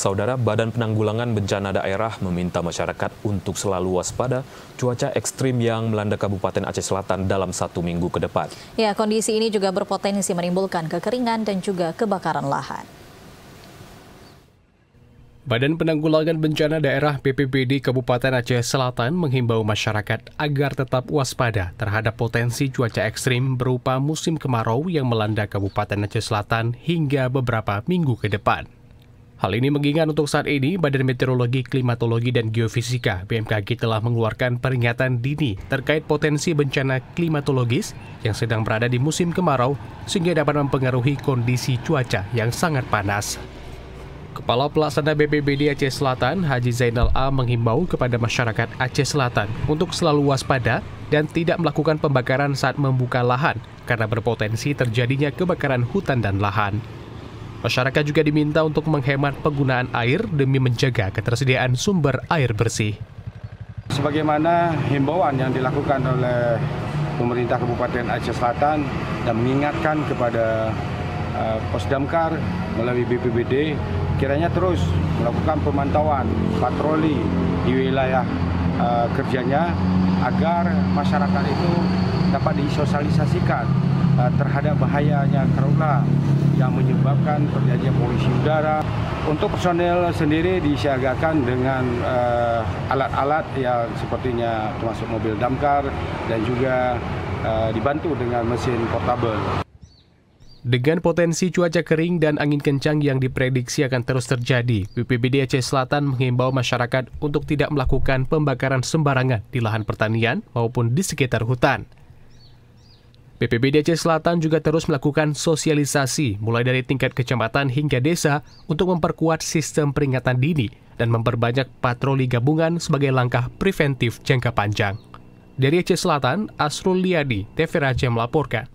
Saudara, Badan Penanggulangan Bencana Daerah meminta masyarakat untuk selalu waspada cuaca ekstrim yang melanda Kabupaten Aceh Selatan dalam 1 minggu ke depan. Ya, kondisi ini juga berpotensi menimbulkan kekeringan dan juga kebakaran lahan. Badan Penanggulangan Bencana Daerah BPBD Kabupaten Aceh Selatan menghimbau masyarakat agar tetap waspada terhadap potensi cuaca ekstrim berupa musim kemarau yang melanda Kabupaten Aceh Selatan hingga beberapa minggu ke depan. Hal ini mengingat untuk saat ini Badan Meteorologi, Klimatologi, dan Geofisika BMKG telah mengeluarkan peringatan dini terkait potensi bencana klimatologis yang sedang berada di musim kemarau sehingga dapat mempengaruhi kondisi cuaca yang sangat panas. Kepala Pelaksana BPBD Aceh Selatan, Haji Zainal A. menghimbau kepada masyarakat Aceh Selatan untuk selalu waspada dan tidak melakukan pembakaran saat membuka lahan karena berpotensi terjadinya kebakaran hutan dan lahan. Masyarakat juga diminta untuk menghemat penggunaan air demi menjaga ketersediaan sumber air bersih. Sebagaimana himbauan yang dilakukan oleh pemerintah Kabupaten Aceh Selatan dan mengingatkan kepada Pos Damkar melalui BPBD, kiranya terus melakukan pemantauan patroli di wilayah kerjanya agar masyarakat itu dapat disosialisasikan terhadap bahayanya karhutla yang menyebabkan terjadinya polusi udara. Untuk personel sendiri disiagakan dengan alat-alat yang sepertinya termasuk mobil damkar dan juga dibantu dengan mesin portabel. Dengan potensi cuaca kering dan angin kencang yang diprediksi akan terus terjadi, BPBD Aceh Selatan menghimbau masyarakat untuk tidak melakukan pembakaran sembarangan di lahan pertanian maupun di sekitar hutan. BPBD Aceh Selatan juga terus melakukan sosialisasi mulai dari tingkat kecamatan hingga desa untuk memperkuat sistem peringatan dini dan memperbanyak patroli gabungan sebagai langkah preventif jangka panjang. Dari Aceh Selatan, Asrul Liadi, TV Aceh melaporkan.